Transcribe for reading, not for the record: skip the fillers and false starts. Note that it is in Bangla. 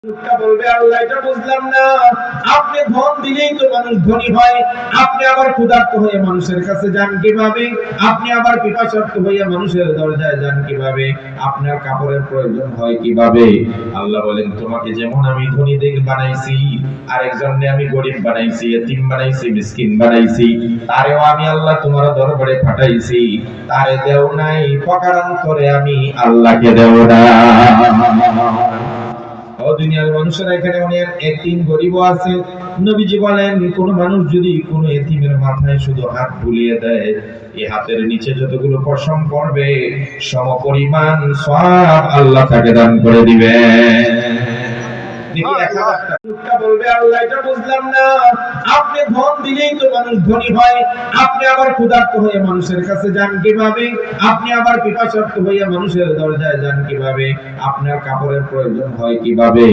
লোকটা বলবে, আল্লাহ এটা বুঝলাম না, আপনি ধন দিলেই তো মানুষ ধনী হয়, আপনি আবার ক্ষুধার্ত হয়ে মানুষের কাছে যান কিভাবে? আপনি আবার পিপাসার্ত হয়ে মানুষের দরজায় যান কিভাবে? আপনার কাপড়ের প্রয়োজন হয় কিভাবে? আল্লাহ বলেন, তোমাকে যেমন আমি ধনী বানাইছি, আরেকজনকে আমি গরিব বানাইছি, এতিম বানাইছি, মিসকিন বানাইছি, তারেও আমি আল্লাহ তোমার দরবারে পাঠাইছি, তারে দেও নাই, প্রকারান্তরে আমি আল্লাহকে দেও না। দুনিয়ার মানুষেরা এখানে অনেক এতিম গরিব আছে। নবীজি বলেন, কোন মানুষ যদি কোন এতিমের মাথায় শুধু হাত বুলিয়ে দেয়, এই হাতের নিচে যতগুলো পশম পড়বে সমপরিমাণ সওয়াব আল্লাহ তাকে দান করে দিবেন। লোকটা বলবে, আল্লাহ এটা বুঝলাম না, আপনি ধন দিলেই তো মানুষ ধনী হয়, আপনি আবার ক্ষুধার্ত হয়ে মানুষের কাছে যান কিভাবে? আপনি আবার পিপাসার্ত হয়ে মানুষের দরজায় যান কিভাবে? আপনার কাপড়ের প্রয়োজন হয় কিভাবে?